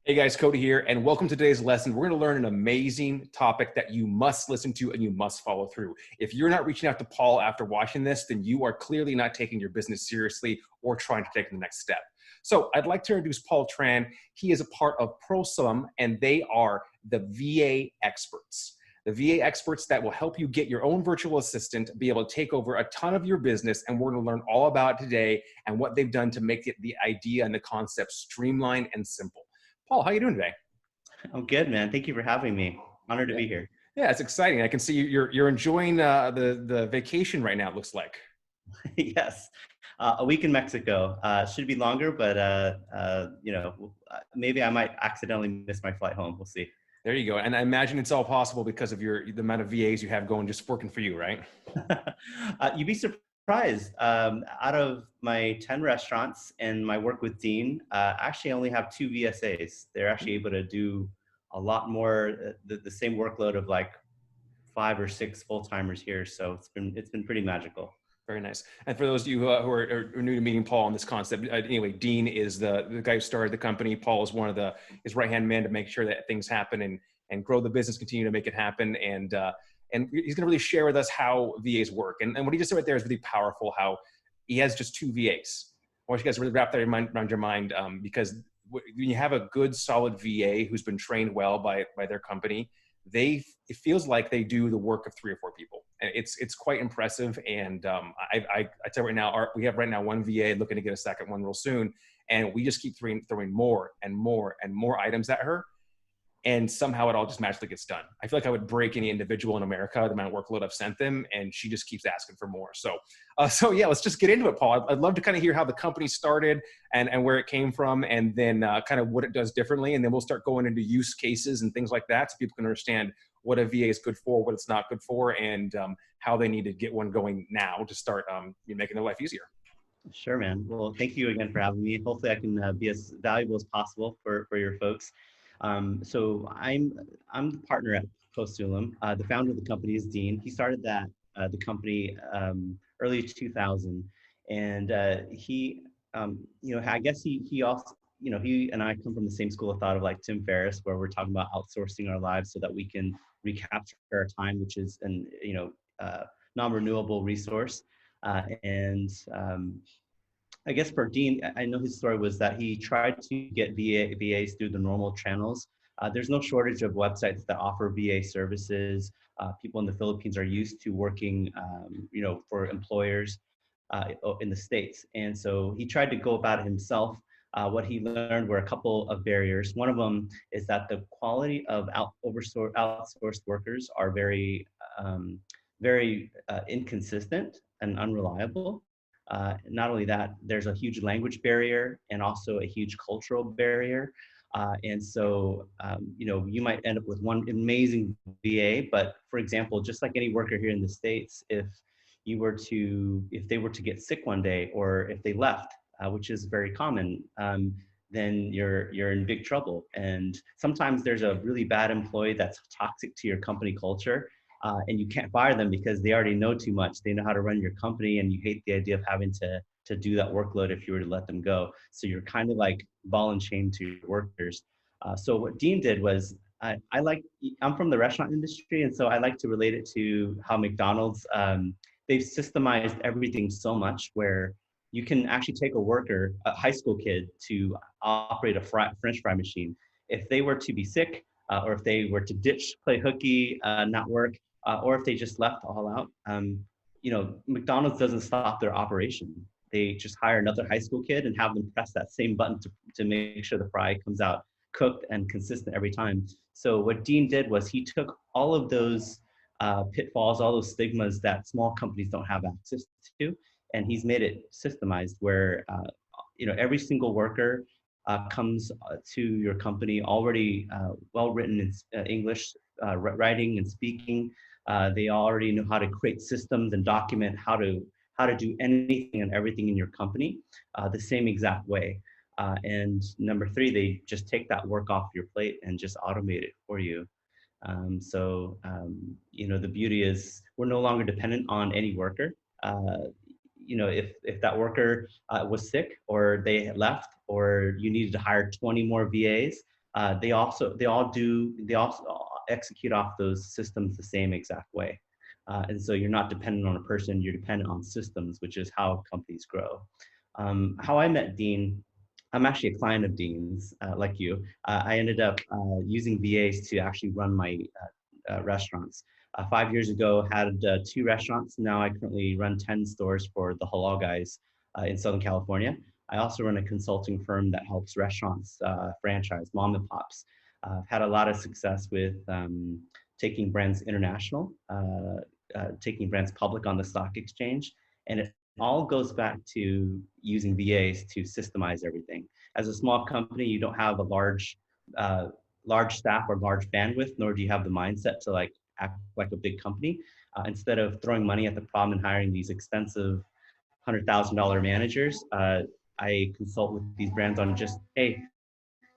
Hey guys, Cody here, and welcome to today's lesson. We're going to learn an amazing topic that you must listen to and you must follow through. If you're not reaching out to Paul after watching this, then you are clearly not taking your business seriously or trying to take the next step. So I'd like to introduce Paul Tran. He is a part of Prosum, and they are the VA experts. The VA experts that will help you get your own virtual assistant, be able to take over a ton of your business, and we're going to learn all about it today and what they've done to make it the idea and the concept streamlined and simple. Paul, how are you doing today? I'm good, man. Thank you for having me. Honored to Yeah, be here. yeah, it's exciting. I can see you're enjoying the vacation right now. It looks like. Yes, a week in Mexico. Should be longer, but maybe I might accidentally miss my flight home. We'll see. There you go. And I imagine it's all possible because of the amount of VAs you have going, just working for you, right? You'd be surprised. Out of my 10 restaurants and my work with Dean, I actually only have two VSAs. They're actually able to do a lot more, the same workload of like 5 or 6 full-timers here. So it's been pretty magical. Very nice. And for those of you who are new to meeting Paul on this concept, anyway, Dean is the guy who started the company. Paul is one of his right-hand man to make sure that things happen and grow the business, continue to make it happen. And he's going to really share with us how VAs work. And what he just said right there is really powerful, how he has just two VAs. I want you guys to really wrap that around your mind, because when you have a good, solid VA who's been trained well by their company, it feels like they do the work of 3 or 4 people, and it's quite impressive. And I tell you right now, we have right now one VA looking to get a second one real soon, and we just keep throwing more and more and more items at her, and somehow it all just magically gets done. I feel like I would break any individual in America, the amount of workload I've sent them, and she just keeps asking for more. So yeah, let's just get into it, Paul. I'd love to kind of hear how the company started and where it came from, and then kind of what it does differently, and then we'll start going into use cases and things like that so people can understand what a VA is good for, what it's not good for, and how they need to get one going now to start making their life easier. Sure, man. Well, thank you again for having me. Hopefully I can be as valuable as possible for your folks. So I'm the partner at Postulum. The founder of the company is Dean. He started the company early 2000, and I guess he also, he and I come from the same school of thought of like Tim Ferriss, where we're talking about outsourcing our lives so that we can recapture our time, which is an non-renewable resource. And I guess for Dean, I know his story was that he tried to get VAs through the normal channels. There's no shortage of websites that offer VA services. People in the Philippines are used to working, for employers in the States. And so he tried to go about it himself. What he learned were a couple of barriers. One of them is that the quality of outsourced workers are very inconsistent and unreliable. Not only that, there's a huge language barrier and also a huge cultural barrier. And so, you might end up with one amazing VA, but for example, just like any worker here in the States, if they were to get sick one day, or if they left, which is very common, then you're in big trouble. And sometimes there's a really bad employee that's toxic to your company culture. And you can't fire them because they already know too much. They know how to run your company, and you hate the idea of having to do that workload if you were to let them go. So you're kind of like ball and chain to your workers. So what Dean did was, I'm from the restaurant industry, and so I like to relate it to how McDonald's, they've systemized everything so much where you can actually take a high school kid, to operate a French fry machine. If they were to be sick, or if they were to play hooky, not work, or if they just left all out, McDonald's doesn't stop their operation. They just hire another high school kid and have them press that same button to make sure the fry comes out cooked and consistent every time. So what Dean did was he took all of those pitfalls, all those stigmas that small companies don't have access to, and he's made it systemized where every single worker comes to your company already well written in English, writing and speaking. They already know how to create systems and document how to do anything and everything in your company the same exact way. And number 3, they just take that work off your plate and just automate it for you. The beauty is we're no longer dependent on any worker. If that worker was sick, or they left, or you needed to hire 20 more VAs, they also execute off those systems the same exact way. And so you're not dependent on a person, you're dependent on systems, which is how companies grow. How I met Dean, I'm actually a client of Dean's, like you. I ended up using VAs to actually run my restaurants. 5 years ago, had 2 restaurants. Now I currently run 10 stores for the Halal Guys in Southern California. I also run a consulting firm that helps restaurants franchise, mom and pops. I've had a lot of success with taking brands international, taking brands public on the stock exchange. And it all goes back to using VAs to systemize everything. As a small company, you don't have a large staff or large bandwidth, nor do you have the mindset to like act like a big company. Instead of throwing money at the problem and hiring these expensive $100,000 managers, I consult with these brands on just, hey,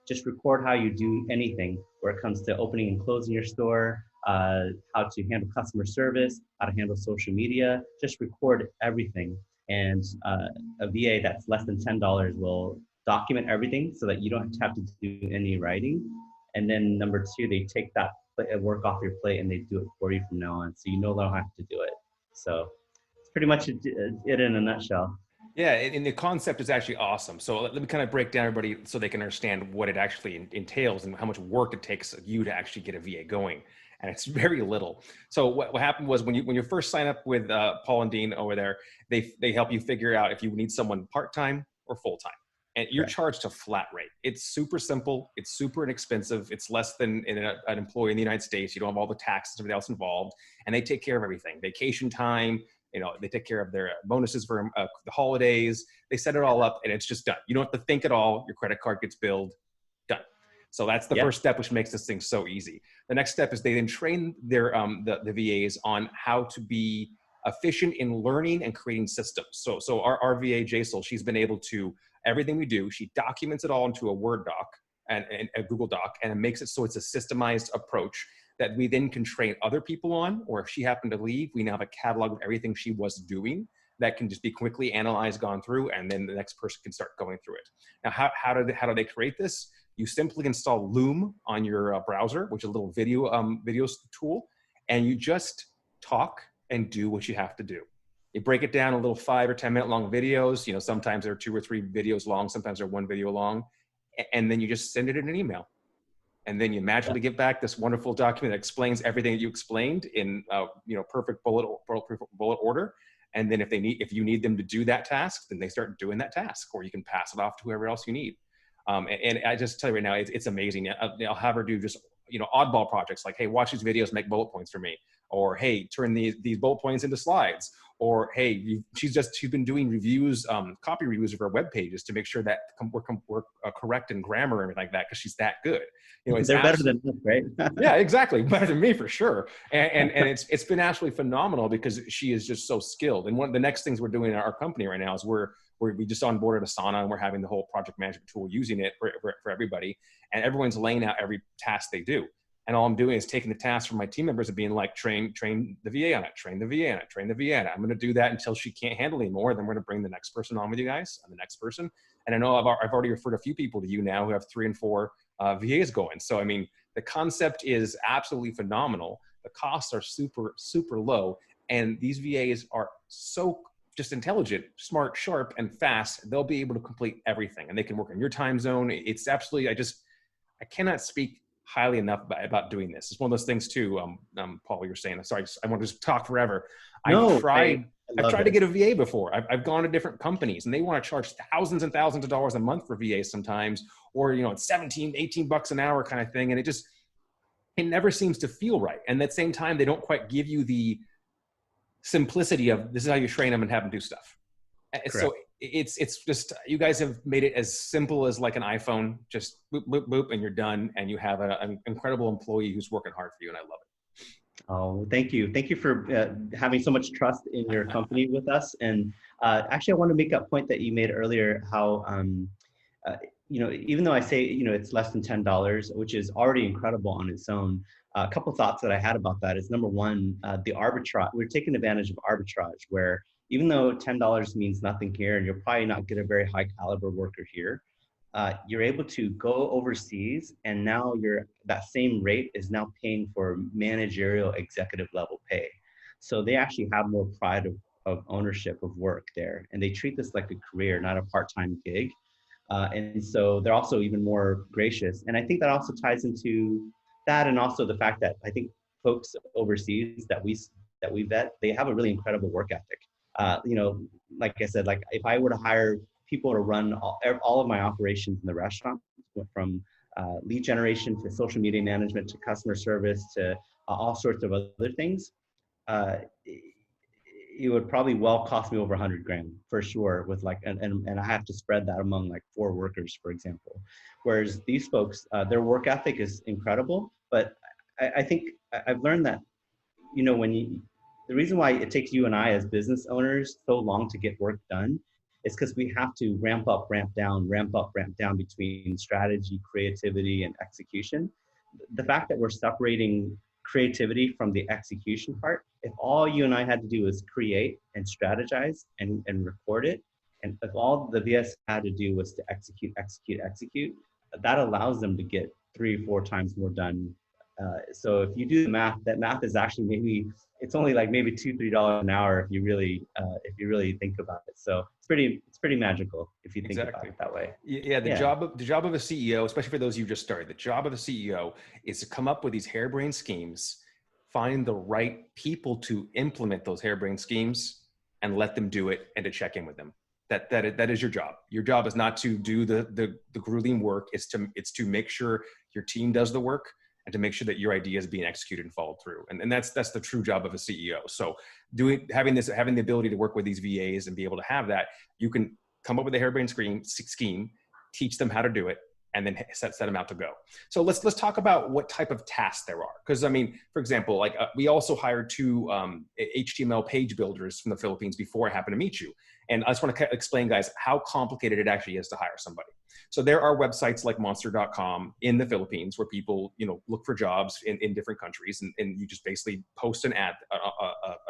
just record how you do anything where it comes to opening and closing your store, how to handle customer service, how to handle social media. Just record everything. And a VA that's less than $10 will document everything so that you don't have to do any writing. And then number two, they take that work off your plate and they do it for you from now on. So you no longer have to do it. So it's pretty much it in a nutshell. Yeah, and the concept is actually awesome. So let me kind of break down everybody so they can understand what it actually entails and how much work it takes you to actually get a VA going. And it's very little. So what happened was when you first sign up with Paul and Dean over there, they help you figure out if you need someone part-time or full-time. And you're charged a flat rate. It's super simple. It's super inexpensive. It's less than an employee in the United States. You don't have all the taxes and everything else involved. And they take care of everything. Vacation time, they take care of their bonuses for the holidays. They set it all up and it's just done. You don't have to think at all. Your credit card gets billed, done. So that's the first step, which makes this thing so easy. The next step is they then train their the VAs on how to be efficient in learning and creating systems. So our VA, Jaisal, she's been able to, everything we do, she documents it all into a Word doc and a Google Doc, and it makes it so it's a systemized approach that we then can train other people on, or if she happened to leave, we now have a catalog of everything she was doing that can just be quickly analyzed, gone through, and then the next person can start going through it. Now, how do they create this? You simply install Loom on your browser, which is a little video tool, and you just talk and do what you have to do. You break it down in little 5 or 10 minute long videos. Sometimes they're 2 or 3 videos long, sometimes they're 1 video long, and then you just send it in an email. And then you magically get back this wonderful document that explains everything that you explained in perfect bullet order. And then if you need them to do that task, then they start doing that task, or you can pass it off to whoever else you need. And I just tell you right now, it's amazing. I'll have her do just oddball projects like, hey, watch these videos, make bullet points for me, or hey, turn these bullet points into slides, or hey, she's been doing reviews, copy reviews of her web pages to make sure that we're correct in grammar and everything like that, because she's that good. They're better than us, right? Yeah, exactly, better than me for sure. And it's been absolutely phenomenal because she is just so skilled. And one of the next things we're doing in our company right now is we just onboarded Asana, and we're having the whole project management tool, using it for everybody, and everyone's laying out every task they do. And all I'm doing is taking the tasks from my team members and being like, train the VA on it, train the VA on it, train the VA on it. I'm going to do that until she can't handle anymore. Then we're going to bring the next person on with you guys, and the next person. And I know I've already referred a few people to you now who have 3 and 4 VAs going. So, I mean, the concept is absolutely phenomenal. The costs are super, super low. And these VAs are so just intelligent, smart, sharp, and fast. They'll be able to complete everything, and they can work in your time zone. It's absolutely, I cannot speak highly enough about doing this. It's one of those things too, Paul, you're saying, sorry, I want to just talk forever. I've tried to get a VA before. I've gone to different companies, and they want to charge thousands and thousands of dollars a month for VAs sometimes, or, it's 17, 18 bucks an hour kind of thing. And it never seems to feel right. And at the same time, they don't quite give you the simplicity of this is how you train them and have them do stuff. Correct. So it's just, you guys have made it as simple as like an iPhone, just boop, boop, boop, and you're done. And you have an incredible employee who's working hard for you. And I love it. Oh, thank you. Thank you for having so much trust in your company with us. And actually, I want to make a point that you made earlier, how, even though I say, it's less than $10, which is already incredible on its own, a couple thoughts that I had about that is, number one, the arbitrage. We're taking advantage of arbitrage, where even though $10 means nothing here, and you'll probably not get a very high caliber worker here, you're able to go overseas, and now that same rate is now paying for managerial executive level pay. So they actually have more pride of ownership of work there, and they treat this like a career, not a part-time gig. And so they're also even more gracious. And I think that also ties into that, and also the fact that I think folks overseas that we vet, they have a really incredible work ethic. You know, like I said, like if I were to hire people to run all of my operations in the restaurant, from lead generation to social media management to customer service to all sorts of other things, it would probably well cost me over 100 grand for sure, with like, and I have to spread that among like 4 workers, for example. Whereas these folks, their work ethic is incredible, but I think I've learned that, you know, the reason why it takes you and I as business owners so long to get work done is because we have to ramp up, ramp up, ramp down between strategy, creativity, and execution. The fact that we're separating creativity from the execution part, if all you and I had to do was create and strategize and record it, and if all the VS had to do was to execute, that allows them to get 3 or 4 times more done. So if you do the math, that math is actually it's only like maybe $2-3 an hour if you really think about it. So it's pretty magical if you think about it that way. Yeah, the job of a CEO, especially for those you just started, the job of a CEO is to come up with these harebrained schemes, find the right people to implement those harebrained schemes, and let them do it, and to check in with them. That is your job. Your job is not to do the grueling work. It's to make sure your team does the work, and to make sure that your idea is being executed and followed through. And that's the true job of a CEO. So having the ability to work with these VAs and be able to have that, you can come up with a harebrained scheme, teach them how to do it, and then set them out to go. So let's talk about what type of tasks there are. Because I mean, for example, like we also hired 2 HTML page builders from the Philippines before I happened to meet you. And I just want to explain, guys, how complicated it actually is to hire somebody. So there are websites like monster.com in the Philippines where people, you know, look for jobs in different countries, and you just basically post an ad,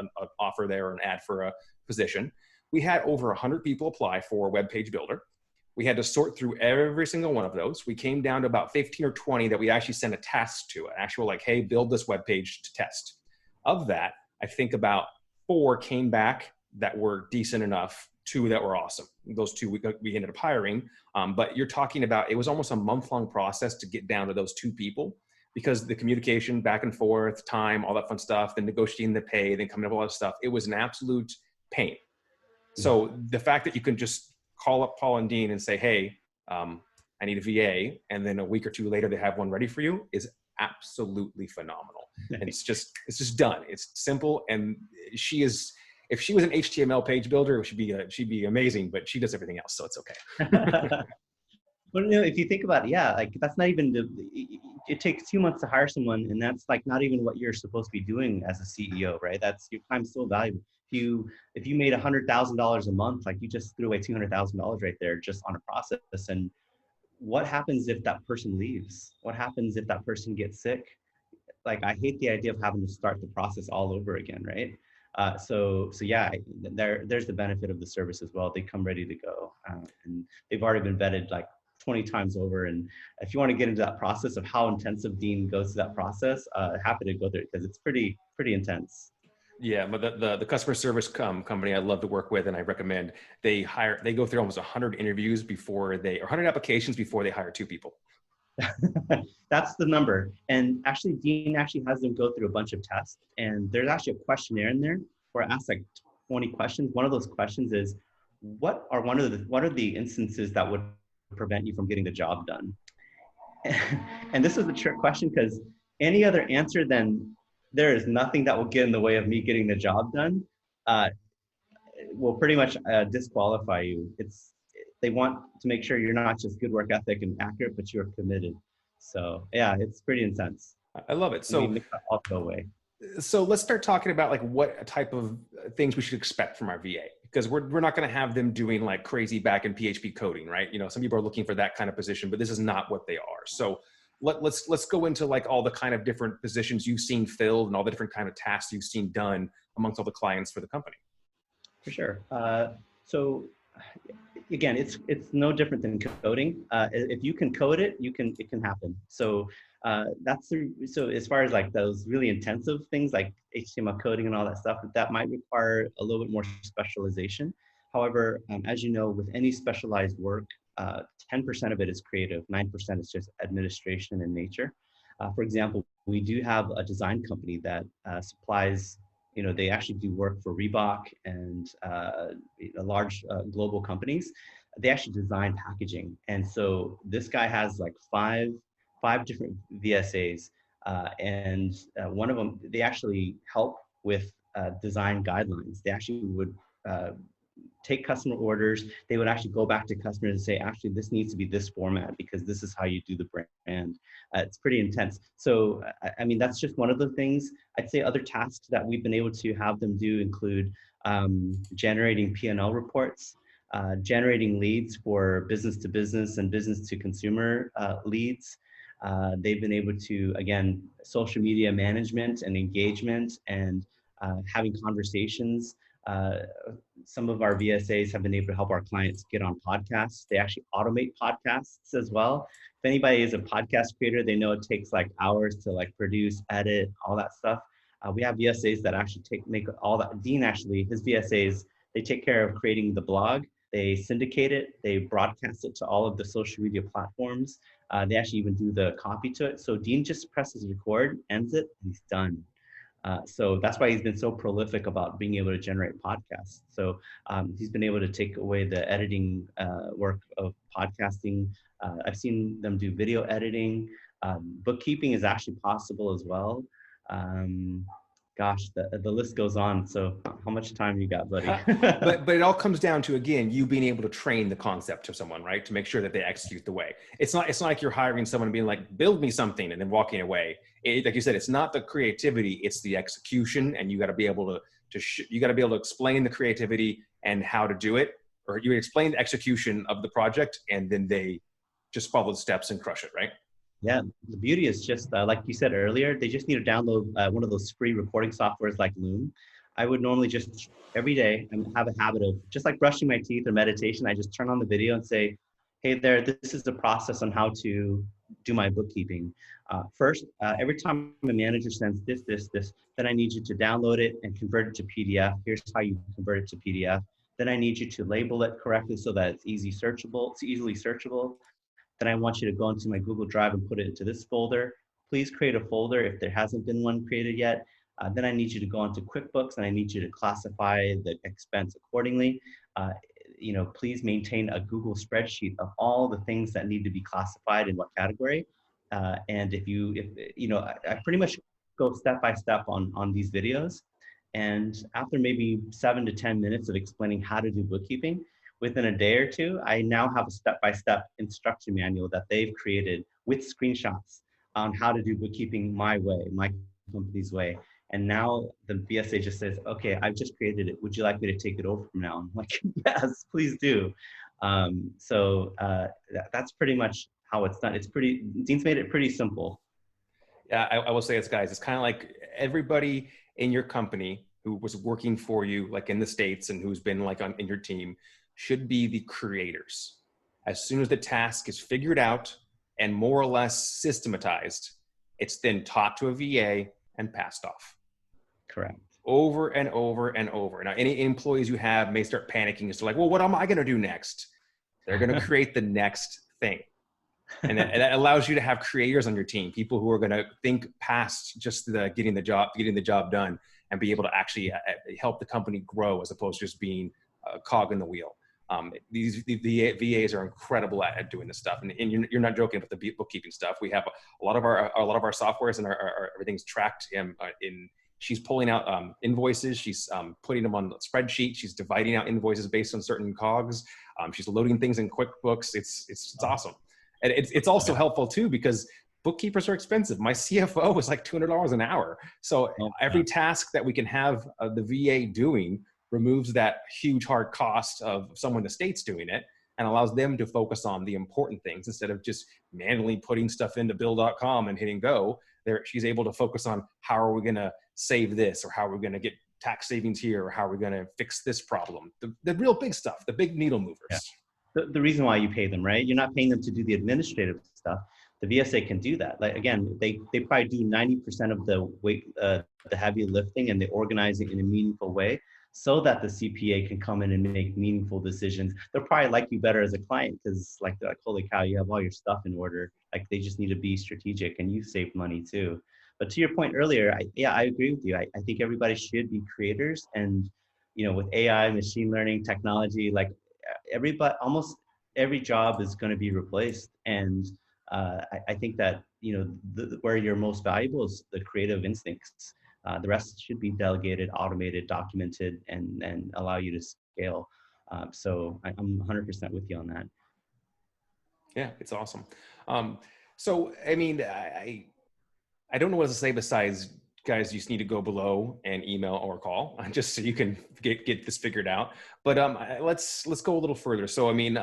an offer there, or an ad for a position. We had over 100 people apply for a web page builder. We had to sort through every single one of those. We came down to about 15 or 20 that we actually sent a task to, an actual like, hey, build this web page to test. Of that, I think about 4 came back that were decent enough, 2 that were awesome. Those 2 we ended up hiring. But you're talking about, it was almost a month-long process to get down to those 2 people, because the communication back and forth, time, all that fun stuff, then negotiating the pay, then coming up with all that stuff. It was an absolute pain. So the fact that you can just call up Paul and Dean and say, hey, I need a VA, and then a week or 2 later they have one ready for you, is absolutely phenomenal. And it's just done. It's simple. And if she was an HTML page builder, she'd be amazing, but she does everything else, so it's okay. Well, you know, if you think about it, yeah, like that's not even it takes 2 months to hire someone, and that's like not even what you're supposed to be doing as a CEO, right? That's, your time's so valuable. If you made $100,000 a month, like you just threw away $200,000 right there just on a process. And what happens if that person leaves? What happens if that person gets sick? Like, I hate the idea of having to start the process all over again, right? So yeah, there's the benefit of the service as well. They come ready to go, and they've already been vetted like 20 times over. And if you want to get into that process of how intensive Dean goes through that process, happy to go through it, because it's pretty intense. Yeah, but the customer service company I love to work with, and I recommend, they go through almost 100 interviews or 100 applications before they hire 2 people. That's the number. And actually, Dean actually has them go through a bunch of tests, and there's actually a questionnaire in there where I ask like 20 questions. One of those questions is, what are the instances that would prevent you from getting the job done? And this is a trick question, because any other answer than there is nothing that will get in the way of me getting the job done will pretty much disqualify you. They want to make sure you're not just good work ethic and accurate, but you're committed. So yeah, it's pretty intense. I love it. So I'll go away. So let's start talking about like what type of things we should expect from our VA, because we're not going to have them doing like crazy back in PHP coding, right? You know, some people are looking for that kind of position, but this is not what they are. So let's go into like all the kind of different positions you've seen filled and all the different kind of tasks you've seen done amongst all the clients for the company. For sure. So again, it's no different than coding. If you can code it, it can happen. So so as far as like those really intensive things like HTML coding and all that stuff, that might require a little bit more specialization. However, as you know, with any specialized work, 10% of it is creative, 9% is just administration in nature. For example, we do have a design company that supplies, they actually do work for Reebok and large global companies. They actually design packaging. And so this guy has like five different VSAs. And one of them, they actually help with design guidelines. They actually would take customer orders. They would actually go back to customers and say, actually, this needs to be this format because this is how you do the brand. It's pretty intense. So, I mean, that's just one of the things. I'd say other tasks that we've been able to have them do include generating P&L reports, generating leads for business to business and business to consumer leads. They've been able to, again, social media management and engagement and having conversations. Some of our VSAs have been able to help our clients get on podcasts. They actually automate podcasts as well. If anybody is a podcast creator, they know it takes like hours to like produce, edit, all that stuff. We have VSAs that actually make all that. Dean actually, his VSAs, they take care of creating the blog. They syndicate it. They broadcast it to all of the social media platforms. They actually even do the copy to it. So Dean just presses record, ends it, and he's done. So that's why he's been so prolific about being able to generate podcasts. So he's been able to take away the editing work of podcasting. I've seen them do video editing. Bookkeeping is actually possible as well. Gosh, the list goes on. So how much time you got, buddy? but it all comes down to, again, you being able to train the concept to someone, right? To make sure that they execute the way. It's not like you're hiring someone and being like, build me something and then walking away. Like you said, it's not the creativity, it's the execution. And you got to be able you got to be able to explain the creativity and how to do it, or you explain the execution of the project and then they just follow the steps and crush it, right? Yeah, the beauty is just like you said earlier, they just need to download one of those free reporting softwares like Loom. I would normally just every day have a habit of just like brushing my teeth or meditation. I just turn on the video and say, hey there, this is the process on how to do my bookkeeping. First, every time a manager sends this, then I need you to download it and convert it to PDF. Here's how you convert it to PDF. Then I need you to label it correctly so that it's easily searchable. Then I want you to go into my Google Drive and put it into this folder. Please create a folder if there hasn't been one created yet. Then I need you to go into QuickBooks and I need you to classify the expense accordingly. Please maintain a Google spreadsheet of all the things that need to be classified in what category. And I pretty much go step by step on these videos. And after maybe 7 to 10 minutes of explaining how to do bookkeeping, within a day or two, I now have a step-by-step instruction manual that they've created with screenshots on how to do bookkeeping my way, my company's way. And now the BSA just says, okay, I've just created it. Would you like me to take it over from now? I'm like, yes, please do. That's pretty much how it's done. Dean's made it pretty simple. Yeah, I will say this, guys, it's kind of like everybody in your company who was working for you, like in the States and who's been like in your team, should be the creators. As soon as the task is figured out and more or less systematized, it's then taught to a VA and passed off. Correct. Over and over and over. Now, any employees you have may start panicking as to like, well, what am I going to do next? They're going to create the next thing. And that allows you to have creators on your team, people who are going to think past just getting the job done and be able to actually help the company grow as opposed to just being a cog in the wheel. The VAs are incredible at doing this stuff, and you're not joking about the bookkeeping stuff. We have a lot of our softwares and our everything's tracked in. She's pulling out invoices. She's putting them on the spreadsheet. She's dividing out invoices based on certain cogs. She's loading things in QuickBooks. It's awesome, and it's also helpful too because bookkeepers are expensive. My CFO is like $200 an hour. So every task that we can have the VA doing removes that huge hard cost of someone in the States doing it and allows them to focus on the important things instead of just manually putting stuff into bill.com and hitting go. She's able to focus on how are we going to save this, or how are we going to get tax savings here, or how are we going to fix this problem. The real big stuff, the big needle movers. Yeah. the reason why you pay them, right? You're not paying them to do the administrative stuff. The VSA can do that. Like again, they probably do 90% of the weight, the heavy lifting and the organizing in a meaningful way, so that the CPA can come in and make meaningful decisions. They'll probably like you better as a client because like they're like, holy cow, you have all your stuff in order. Like they just need to be strategic, and you save money too. But to your point earlier, I agree with you. I think everybody should be creators, and with AI, machine learning, technology, like everybody, almost every job is going to be replaced. And I think that, where you're most valuable is the creative instincts. The rest should be delegated, automated, documented, and allow you to scale. So I'm 100% with you on that. Yeah, it's awesome. So, I mean, I don't know what to say besides, guys, you just need to go below and email or call just so you can get this figured out. But let's go a little further. So, I mean,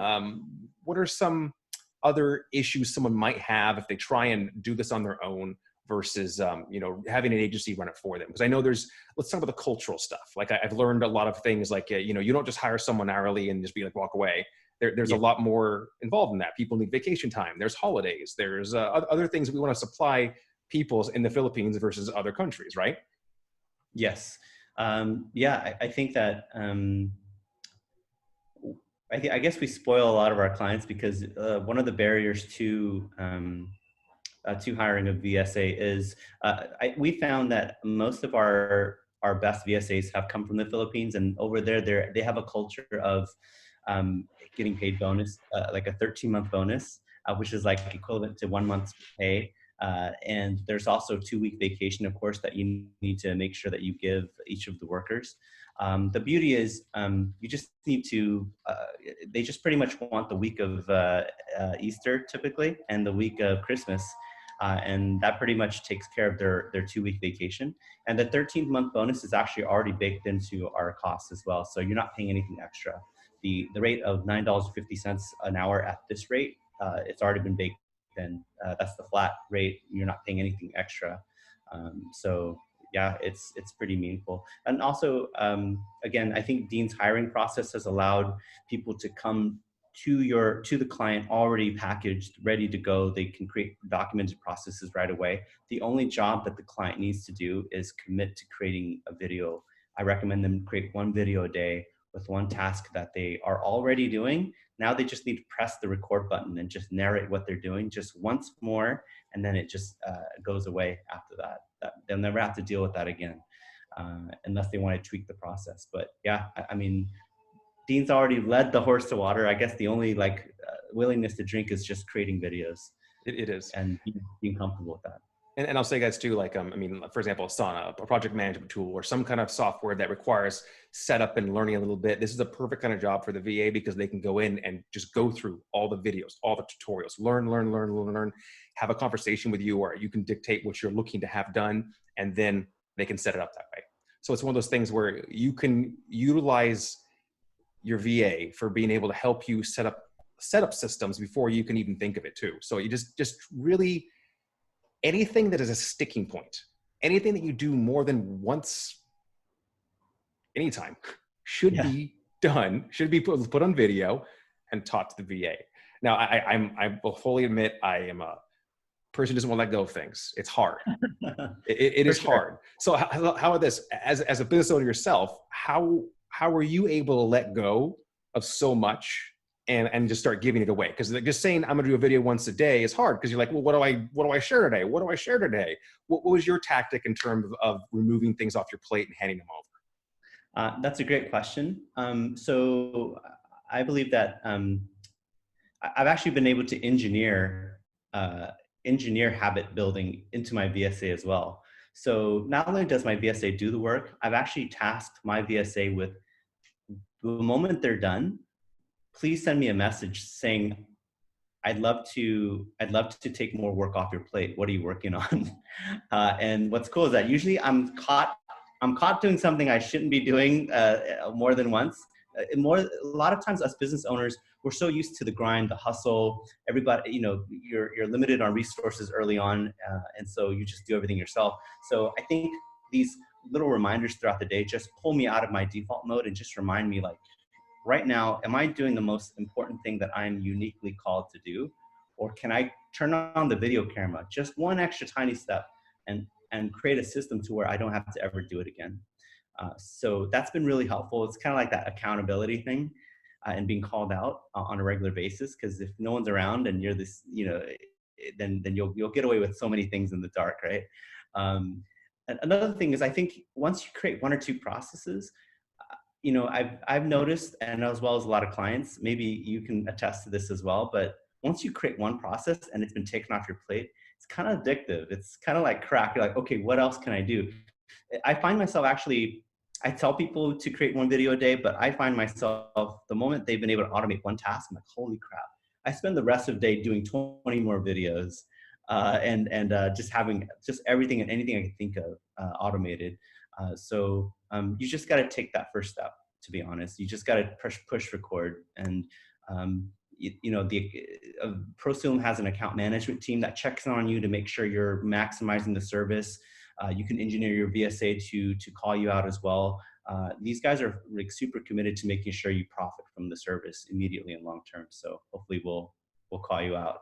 what are some other issues someone might have if they try and do this on their own versus, having an agency run it for them? Because I know let's talk about the cultural stuff. Like I've learned a lot of things like, you don't just hire someone hourly and just be like, walk away. There's a lot more involved in that. People need vacation time. There's holidays. There's other things that we want to supply peoples in the Philippines versus other countries, right? Yes. I think that I guess we spoil a lot of our clients because one of the barriers to hiring a VSA is we found that most of our best VSAs have come from the Philippines, and over there they have a culture of getting paid bonus, like a 13-month bonus, which is like equivalent to 1 month's pay. And there's also 2-week vacation, of course, that you need to make sure that you give each of the workers. The beauty is you just need to, they just pretty much want the week of Easter typically and the week of Christmas. And that pretty much takes care of their 2-week vacation. And the 13th month bonus is actually already baked into our costs as well. So you're not paying anything extra. The rate of $9.50 an hour at this rate, it's already been baked in. That's the flat rate. You're not paying anything extra. So yeah, it's pretty meaningful. And also, again, I think Dean's hiring process has allowed people to come to the client already packaged, ready to go. They can create documented processes right away. The only job that the client needs to do is commit to creating a video. I recommend them create 1 video a day with 1 task that they are already doing. Now they just need to press the record button and just narrate what they're doing just once more, and then it just goes away after that. They'll never have to deal with that again, unless they want to tweak the process. But yeah, I mean, Dean's already led the horse to water. I guess the only willingness to drink is just creating videos. It is. And being comfortable with that. And I'll say, guys, too, like, I mean, for example, Asana, a project management tool, or some kind of software that requires setup and learning a little bit. This is a perfect kind of job for the VA because they can go in and just go through all the videos, all the tutorials, learn, have a conversation with you, or you can dictate what you're looking to have done, and then they can set it up that way. So it's one of those things where you can utilize your VA for being able to help you set up systems before you can even think of it too. So you just really, anything that is a sticking point, anything that you do more than once, anytime, should be done, should be put on video and taught to the VA. Now, I will fully admit I am a person who doesn't want to let go of things. It's hard. It is hard. So how about this? As a business owner yourself, how are you able to let go of so much and just start giving it away? Because just saying I'm gonna do a video once a day is hard, because you're like, well, what do I share today? What do I share today? What was your tactic in terms of removing things off your plate and handing them over? That's a great question. So I believe that I've actually been able to engineer habit building into my VSA as well. So not only does my VSA do the work, I've actually tasked my VSA with, the moment they're done, please send me a message saying, I'd love to take more work off your plate. What are you working on? And what's cool is that usually I'm caught doing something I shouldn't be doing more than once. A lot of times, us business owners, we're so used to the grind, the hustle. Everybody, you're limited on resources early on, and so you just do everything yourself. So I think these little reminders throughout the day just pull me out of my default mode and just remind me, like, right now, am I doing the most important thing that I'm uniquely called to do? Or can I turn on the video camera, just one extra tiny step, and create a system to where I don't have to ever do it again? So that's been really helpful. It's kind of like that accountability thing, and being called out on a regular basis. Because if no one's around and you're this, then you'll get away with so many things in the dark, right? And another thing is, I think once you create one or two processes, I've noticed, and as well as a lot of clients, maybe you can attest to this as well, but once you create one process and it's been taken off your plate, it's kind of addictive. It's kind of like crack. You're like, okay, what else can I do? I find myself actually, I tell people to create one video a day, but I find myself, the moment they've been able to automate one task, I'm like, holy crap. I spend the rest of the day doing 20 more videos, and just having just everything and anything I can think of automated. You just got to take that first step, to be honest. You just got to push record. And Prosume has an account management team that checks on you to make sure you're maximizing the service. You can engineer your VSA to call you out as well. These guys are like super committed to making sure you profit from the service immediately and long term. So hopefully we'll call you out.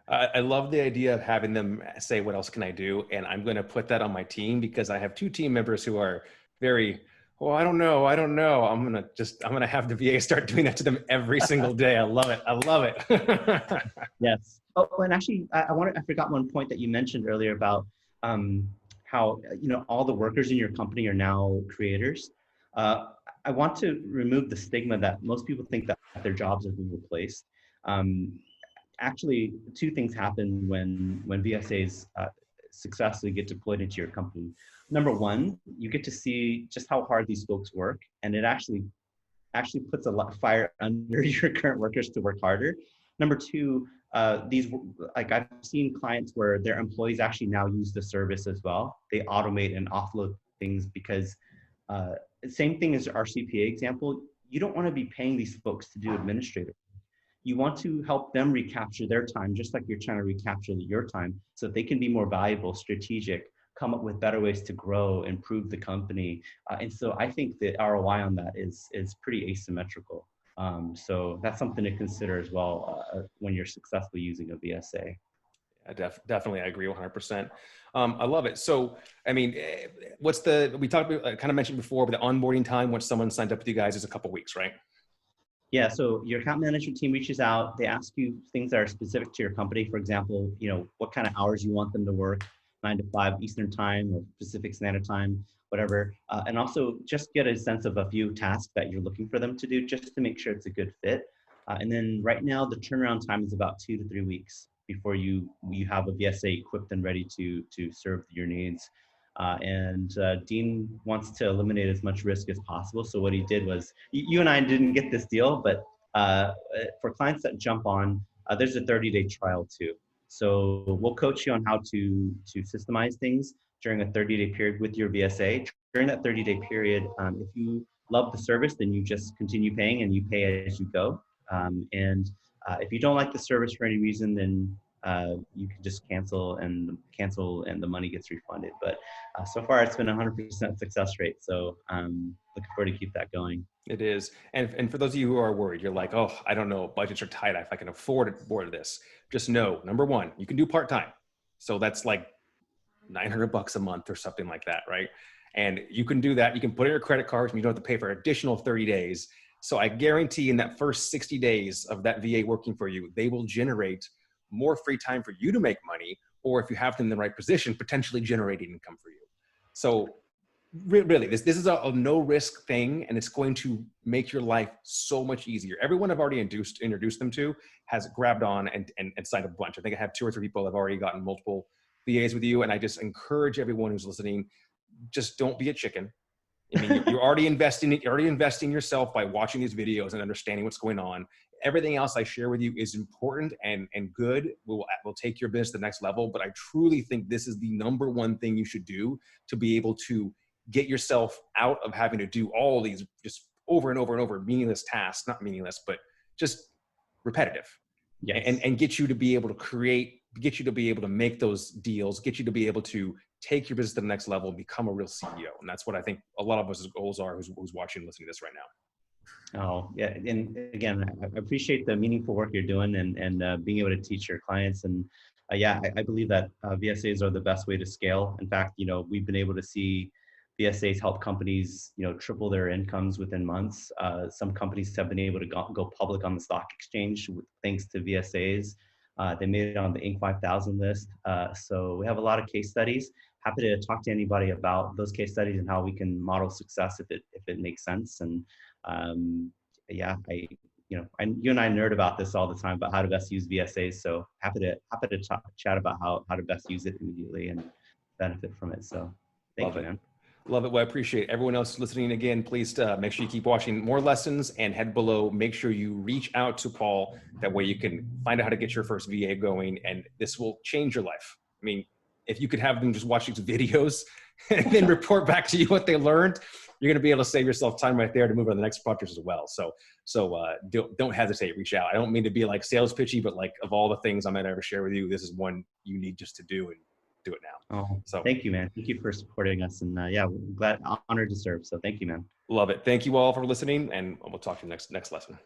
I love the idea of having them say, what else can I do? And I'm going to put that on my team, because I have two team members who are very, well, I don't know. I'm going to have the VA start doing that to them every single day. I love it. Yes. Oh, and actually, I forgot one point that you mentioned earlier about how, all the workers in your company are now creators. I want to remove the stigma that most people think that their jobs are being replaced. Actually, two things happen when VSAs successfully get deployed into your company. Number one, you get to see just how hard these folks work, and it actually puts a lot of fire under your current workers to work harder. Number two, I've seen clients where their employees actually now use the service as well. They automate and offload things because same thing as our CPA example. You don't want to be paying these folks to do administrative. You want to help them recapture their time, just like you're trying to recapture your time, so that they can be more valuable, strategic, come up with better ways to grow, improve the company. And so I think the ROI on that is pretty asymmetrical. So that's something to consider as well when you're successfully using a VSA. Definitely, I agree 100%. I love it. So, I mean, we talked about, kind of mentioned before, but the onboarding time once someone signed up with you guys is a couple of weeks, right? Yeah, so your account management team reaches out. They ask you things that are specific to your company. For example, what kind of hours you want them to work, 9 to 5 Eastern time or Pacific Standard Time, whatever. And also just get a sense of a few tasks that you're looking for them to do, just to make sure it's a good fit. And then right now, the turnaround time is about 2 to 3 weeks before you have a VSA equipped and ready to serve your needs. Dean wants to eliminate as much risk as possible. So what he did was, you and I didn't get this deal, but for clients that jump on, there's a 30-day trial too. So we'll coach you on how to systemize things during a 30-day period with your VSA. During that 30-day period, if you love the service, then you just continue paying and you pay as you go. If you don't like the service for any reason, then you can just cancel and the money gets refunded. But so far it's been 100% success rate. So looking forward to keep that going. It is. And for those of you who are worried, you're like, oh, I don't know, budgets are tight. If I can afford this, just know, number one, you can do part-time. So that's like $900 a month or something like that, right? And you can do that. You can put in your credit cards and you don't have to pay for an additional 30 days. So I guarantee in that first 60 days of that VA working for you, they will generate more free time for you to make money, or if you have them in the right position, potentially generating income for you. So really, this is a no risk thing, and it's going to make your life so much easier. Everyone I've already introduced them to has grabbed on and signed a bunch. I think I have 2 or 3 people that have already gotten multiple VAs with you, and I just encourage everyone who's listening, just don't be a chicken. I mean, you're already investing yourself by watching these videos and understanding what's going on. Everything else I share with you is important and good. Will take your business to the next level. But I truly think this is the number one thing you should do to be able to get yourself out of having to do all these just over and over and over meaningless tasks, not meaningless, but just repetitive. Yes. And get you to be able to create, get you to be able to make those deals, get you to be able to take your business to the next level and become a real CEO. And that's what I think a lot of us goals are who's watching and listening to this right now. Oh, yeah. And again, I appreciate the meaningful work you're doing and being able to teach your clients. And yeah, I believe that VSAs are the best way to scale. In fact, we've been able to see VSAs help companies, triple their incomes within months. Some companies have been able to go public on the stock exchange thanks to VSAs. They made it on the Inc. 5000 list. So we have a lot of case studies. Happy to talk to anybody about those case studies and how we can model success if it makes sense. And yeah, you and I nerd about this all the time about how to best use VSAs. So happy to chat about how to best use it immediately and benefit from it. So thank Love you, it. man. Love it. Well, I appreciate it. Everyone else listening again, please make sure you keep watching more lessons and head below. Make sure you reach out to Paul. That way you can find out how to get your first VA going, and this will change your life. I mean, if you could have them just watch these videos and then report back to you what they learned, you're going to be able to save yourself time right there to move on to the next project as well. So don't hesitate, reach out. I don't mean to be like sales pitchy, but like of all the things I might ever share with you, this is one you need just to do and do it now. Oh, So thank you, man. Thank you for supporting us. And yeah, we're glad, honored to serve. So thank you, man. love it. Thank you all for listening, and we'll talk to you next lesson.